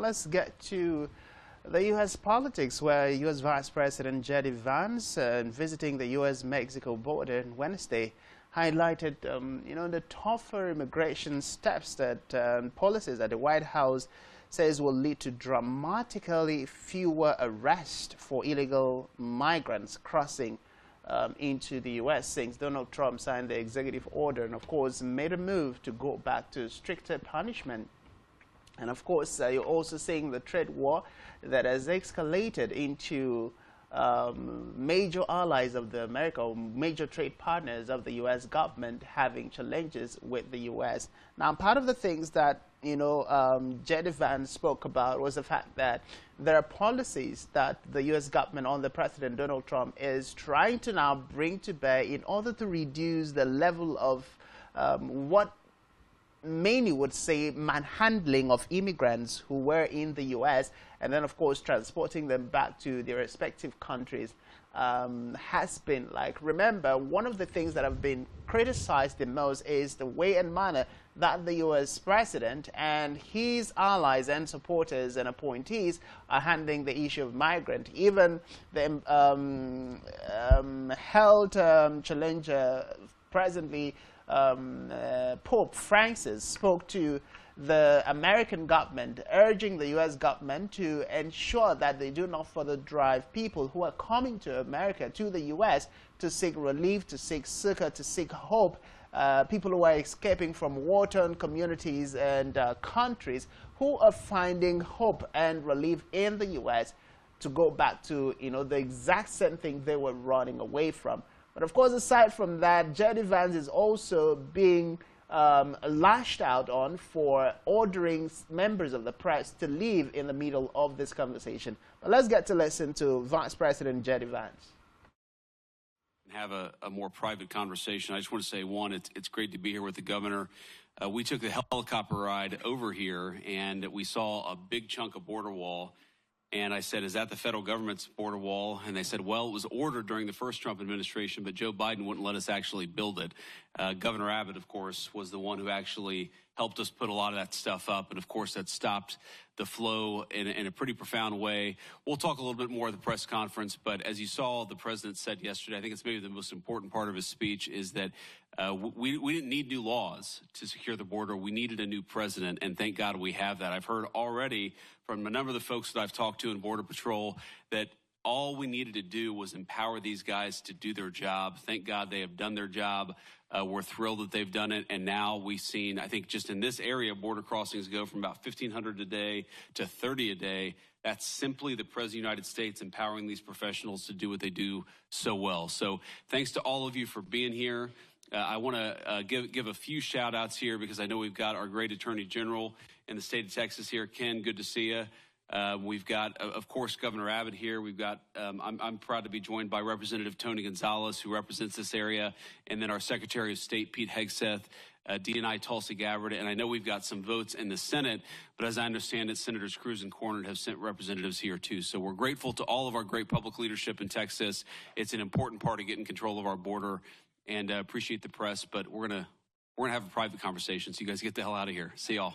Let's get to the U.S. politics, where U.S. Vice President J.D. Vance, visiting the U.S.-Mexico border on Wednesday, highlighted, the tougher immigration steps that policies that the White House says will lead to dramatically fewer arrests for illegal migrants crossing into the U.S. since Donald Trump signed the executive order and, of course, made a move to go back to stricter punishment. And of course, you're also seeing the trade war that has escalated into major allies of the America, or major trade partners of the U.S. government having challenges with the U.S. Now, part of the things that, J.D. Vance spoke about was the fact that there are policies that the U.S. government under President Donald Trump is trying to now bring to bear in order to reduce the level of what many would say manhandling of immigrants who were in the U.S. and then, of course, transporting them back to their respective countries has been remember, one of the things that have been criticized the most is the way and manner that the U.S. president and his allies and supporters and appointees are handling the issue of migrant. Even the held challenger presently Pope Francis spoke to the American government, urging the U.S. government to ensure that they do not further drive people who are coming to America, to the U.S., to seek relief, to seek succor, to seek hope, people who are escaping from war-torn communities and countries who are finding hope and relief in the U.S. to go back to, the exact same thing they were running away from. But of course, aside from that, J.D. Vance is also being lashed out on for ordering members of the press to leave in the middle of this conversation. But let's get to listen to Vice President J.D. Vance. Have a more private conversation. I just want to say, one, it's great to be here with the governor. We took the helicopter ride over here, and we saw a big chunk of border wall. And I said, is that the federal government's border wall? And they said, well, it was ordered during the first Trump administration, but Joe Biden wouldn't let us actually build it. Governor Abbott, of course, was the one who actually helped us put a lot of that stuff up. And, of course, that stopped the flow in a pretty profound way. We'll talk a little bit more at the press conference, but as you saw, the president said yesterday, I think it's maybe the most important part of his speech, is that we didn't need new laws to secure the border. We needed a new president, and thank God we have that. I've heard already from a number of the folks that I've talked to in Border Patrol that all we needed to do was empower these guys to do their job. Thank God they have done their job. We're thrilled that they've done it. And now we've seen, I think just in this area, border crossings go from about 1,500 a day to 30 a day. That's simply the President of the United States empowering these professionals to do what they do so well. So thanks to all of you for being here. I want to give a few shout outs here because I know we've got our great Attorney General in the state of Texas here. Ken, good to see you. We've got, of course, Governor Abbott here. We've got, I'm proud to be joined by Representative Tony Gonzalez, who represents this area, and then our Secretary of State, Pete Hegseth, DNI Tulsi Gabbard, and I know we've got some votes in the Senate, but as I understand it, Senators Cruz and Cornyn have sent representatives here too. So we're grateful to all of our great public leadership in Texas. It's an important part of getting control of our border, and appreciate the press, but we're gonna have a private conversation, so you guys get the hell out of here. See y'all.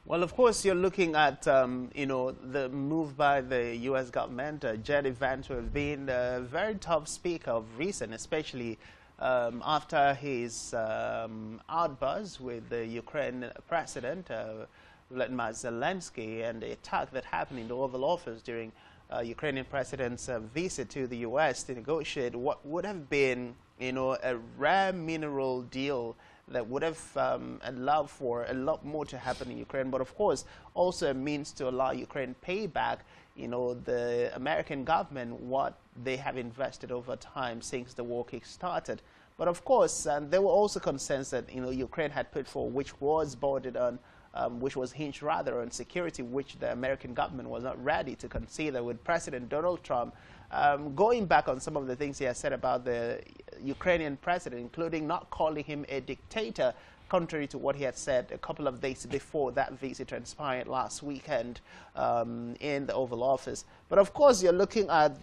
Well, of course, you're looking at, the move by the U.S. government. J.D. Vance has been a very tough speaker of recent, especially after his outburst with the Ukraine president, Vladimir Zelensky, and the attack that happened in the Oval Office during Ukrainian president's visit to the U.S. to negotiate what would have been, a rare mineral deal that would have allowed for a lot more to happen in Ukraine, but of course also a means to allow Ukraine pay back, the American government what they have invested over time since the war kick-started. But of course, there were also concerns that Ukraine had put forward, which was bordered on, which was hinged rather on security, which the American government was not ready to consider, with President Donald Trump going back on some of the things he has said about the Ukrainian president, including not calling him a dictator, contrary to what he had said a couple of days before that visit transpired last weekend in the Oval Office. But of course, you're looking at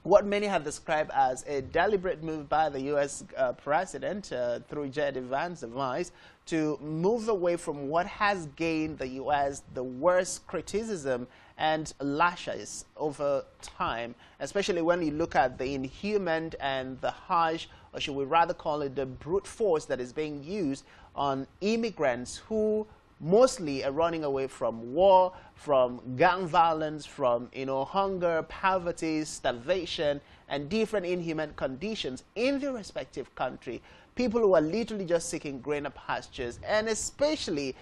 what many have described as a deliberate move by the U.S. President through J.D. Vance advice to move away from what has gained the U.S. the worst criticism and lashes over time, especially when you look at the inhuman and the harsh, or should we rather call it the brute force that is being used on immigrants who mostly are running away from war, from gang violence, from hunger, poverty, starvation, and different inhuman conditions in their respective country. People who are literally just seeking greener pastures, and especially,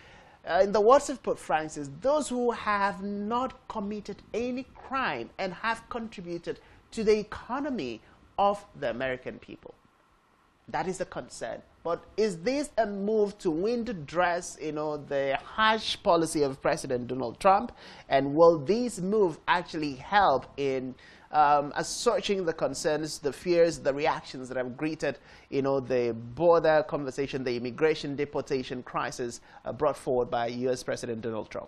in the words of Pope Francis, those who have not committed any crime and have contributed to the economy of the American people. That is a concern. But is this a move to window dress, the harsh policy of President Donald Trump? And will this move actually help in assuaging the concerns, the fears, the reactions that have greeted, the border conversation, the immigration deportation crisis brought forward by U.S. President Donald Trump?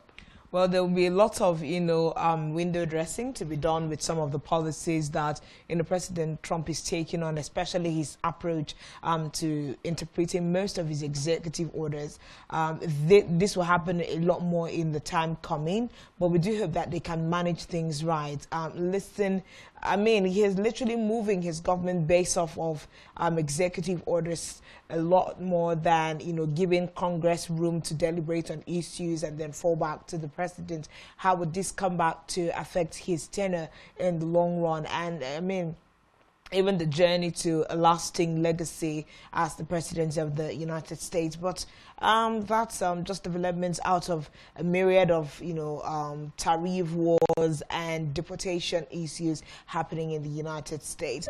Well, there will be a lot of, window dressing to be done with some of the policies that, President Trump is taking on, especially his approach to interpreting most of his executive orders. This will happen a lot more in the time coming, but we do hope that they can manage things right. He is literally moving his government based off of executive orders a lot more than, giving Congress room to deliberate on issues and then fall back to the president. How would this come back to affect his tenure in the long run? And even the journey to a lasting legacy as the president of the United States. But that's just developments out of a myriad of, tariff wars and deportation issues happening in the United States.